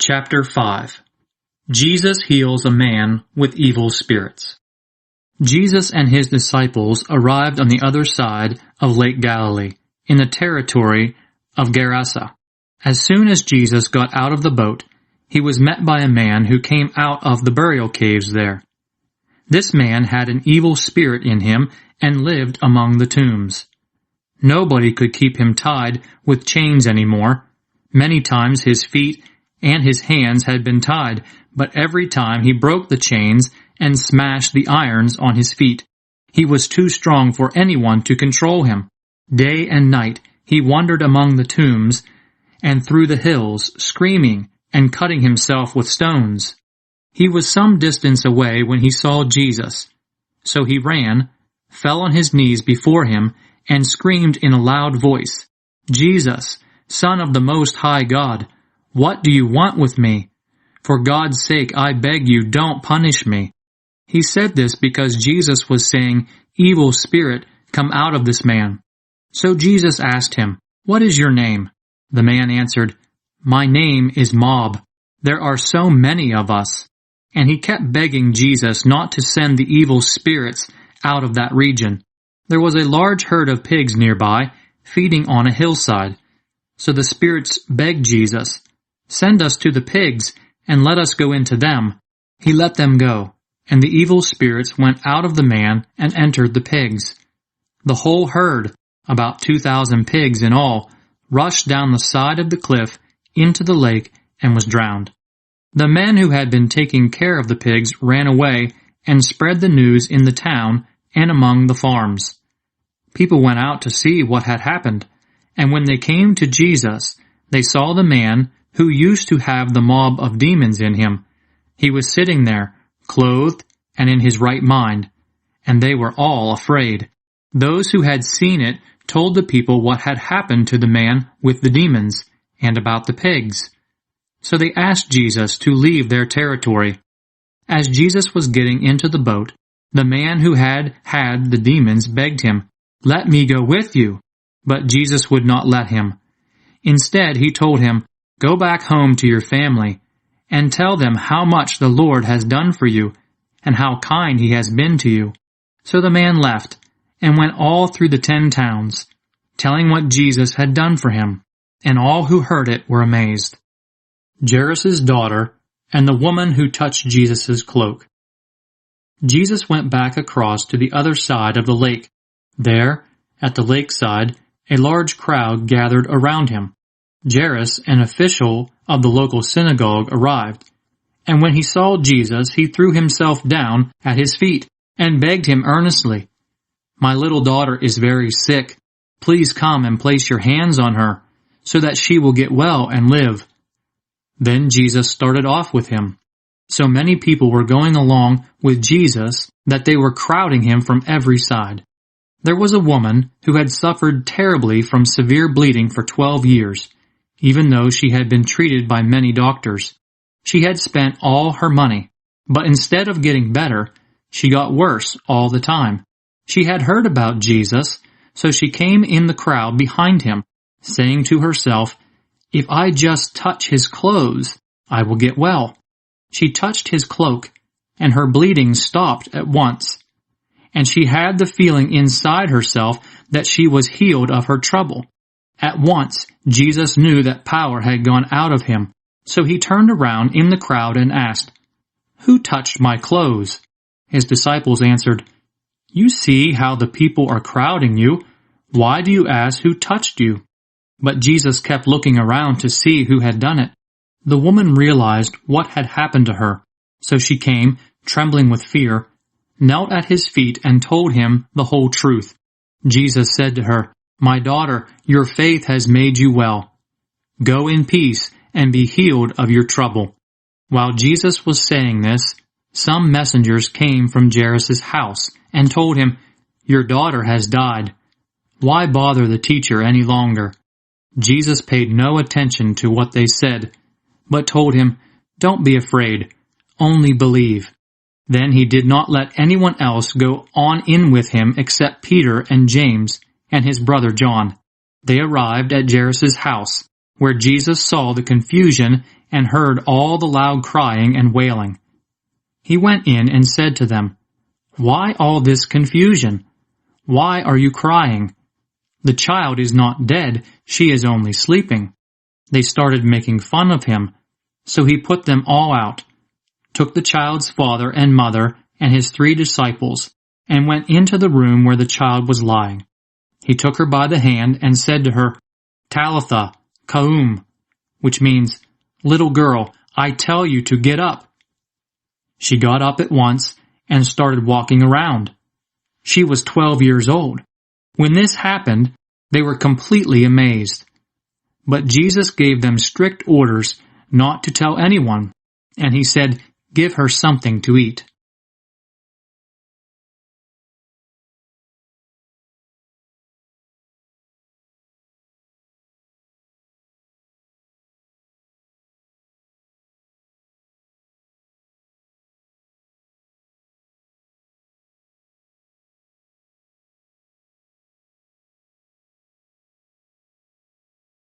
Chapter 5. Jesus heals a man with evil spirits. Jesus and his disciples arrived on the other side of Lake Galilee, in the territory of Gerasa. As soon as Jesus got out of the boat, he was met by a man who came out of the burial caves there. This man had an evil spirit in him and lived among the tombs. Nobody could keep him tied with chains anymore. Many times his feet and his hands had been tied, but every time he broke the chains and smashed the irons on his feet. He was too strong for anyone to control him. Day and night he wandered among the tombs and through the hills, screaming and cutting himself with stones. He was some distance away when he saw Jesus. So he ran, fell on his knees before him, and screamed in a loud voice, "Jesus, Son of the Most High God, what do you want with me? For God's sake, I beg you, don't punish me." He said this because Jesus was saying, "Evil spirit, come out of this man." So Jesus asked him, "What is your name?" The man answered, "My name is Mob. There are so many of us." And he kept begging Jesus not to send the evil spirits out of that region. There was a large herd of pigs nearby, feeding on a hillside. So the spirits begged Jesus, "Send us to the pigs, and let us go into them." He let them go, and the evil spirits went out of the man and entered the pigs. The whole herd, about 2,000 pigs in all, rushed down the side of the cliff into the lake and was drowned. The men who had been taking care of the pigs ran away and spread the news in the town and among the farms. People went out to see what had happened, and when they came to Jesus, they saw the man who used to have the mob of demons in him. He was sitting there, clothed and in his right mind, and they were all afraid. Those who had seen it told the people what had happened to the man with the demons, and about the pigs. So they asked Jesus to leave their territory. As Jesus was getting into the boat, the man who had the demons begged him, "Let me go with you." But Jesus would not let him. Instead, he told him, "Go back home to your family and tell them how much the Lord has done for you and how kind he has been to you." So the man left and went all through the 10 towns, telling what Jesus had done for him, and all who heard it were amazed. Jairus' daughter and the woman who touched Jesus' cloak. Jesus went back across to the other side of the lake. There, at the lakeside, a large crowd gathered around him. Jairus, an official of the local synagogue, arrived, and when he saw Jesus, he threw himself down at his feet and begged him earnestly, "My little daughter is very sick. Please come and place your hands on her, so that she will get well and live." Then Jesus started off with him. So many people were going along with Jesus that they were crowding him from every side. There was a woman who had suffered terribly from severe bleeding for 12 years, even though she had been treated by many doctors. She had spent all her money, but instead of getting better, she got worse all the time. She had heard about Jesus, so she came in the crowd behind him, saying to herself, "If I just touch his clothes, I will get well." She touched his cloak, and her bleeding stopped at once. And she had the feeling inside herself that she was healed of her trouble. At once, Jesus knew that power had gone out of him, so he turned around in the crowd and asked, "Who touched my clothes?" His disciples answered, "You see how the people are crowding you. Why do you ask who touched you?" But Jesus kept looking around to see who had done it. The woman realized what had happened to her, so she came, trembling with fear, knelt at his feet and told him the whole truth. Jesus said to her, "My daughter, your faith has made you well. Go in peace and be healed of your trouble." While Jesus was saying this, some messengers came from Jairus' house and told him, "Your daughter has died. Why bother the teacher any longer?" Jesus paid no attention to what they said, but told him, "Don't be afraid, only believe." Then he did not let anyone else go on in with him except Peter and James and his brother John. They arrived at Jairus' house, where Jesus saw the confusion and heard all the loud crying and wailing. He went in and said to them, "Why all this confusion? Why are you crying? The child is not dead, she is only sleeping." They started making fun of him, so he put them all out, took the child's father and mother and his 3 disciples, and went into the room where the child was lying. He took her by the hand and said to her, "Talitha, koum," which means, "Little girl, I tell you to get up." She got up at once and started walking around. She was 12 years old. When this happened, they were completely amazed. But Jesus gave them strict orders not to tell anyone, and he said, "Give her something to eat."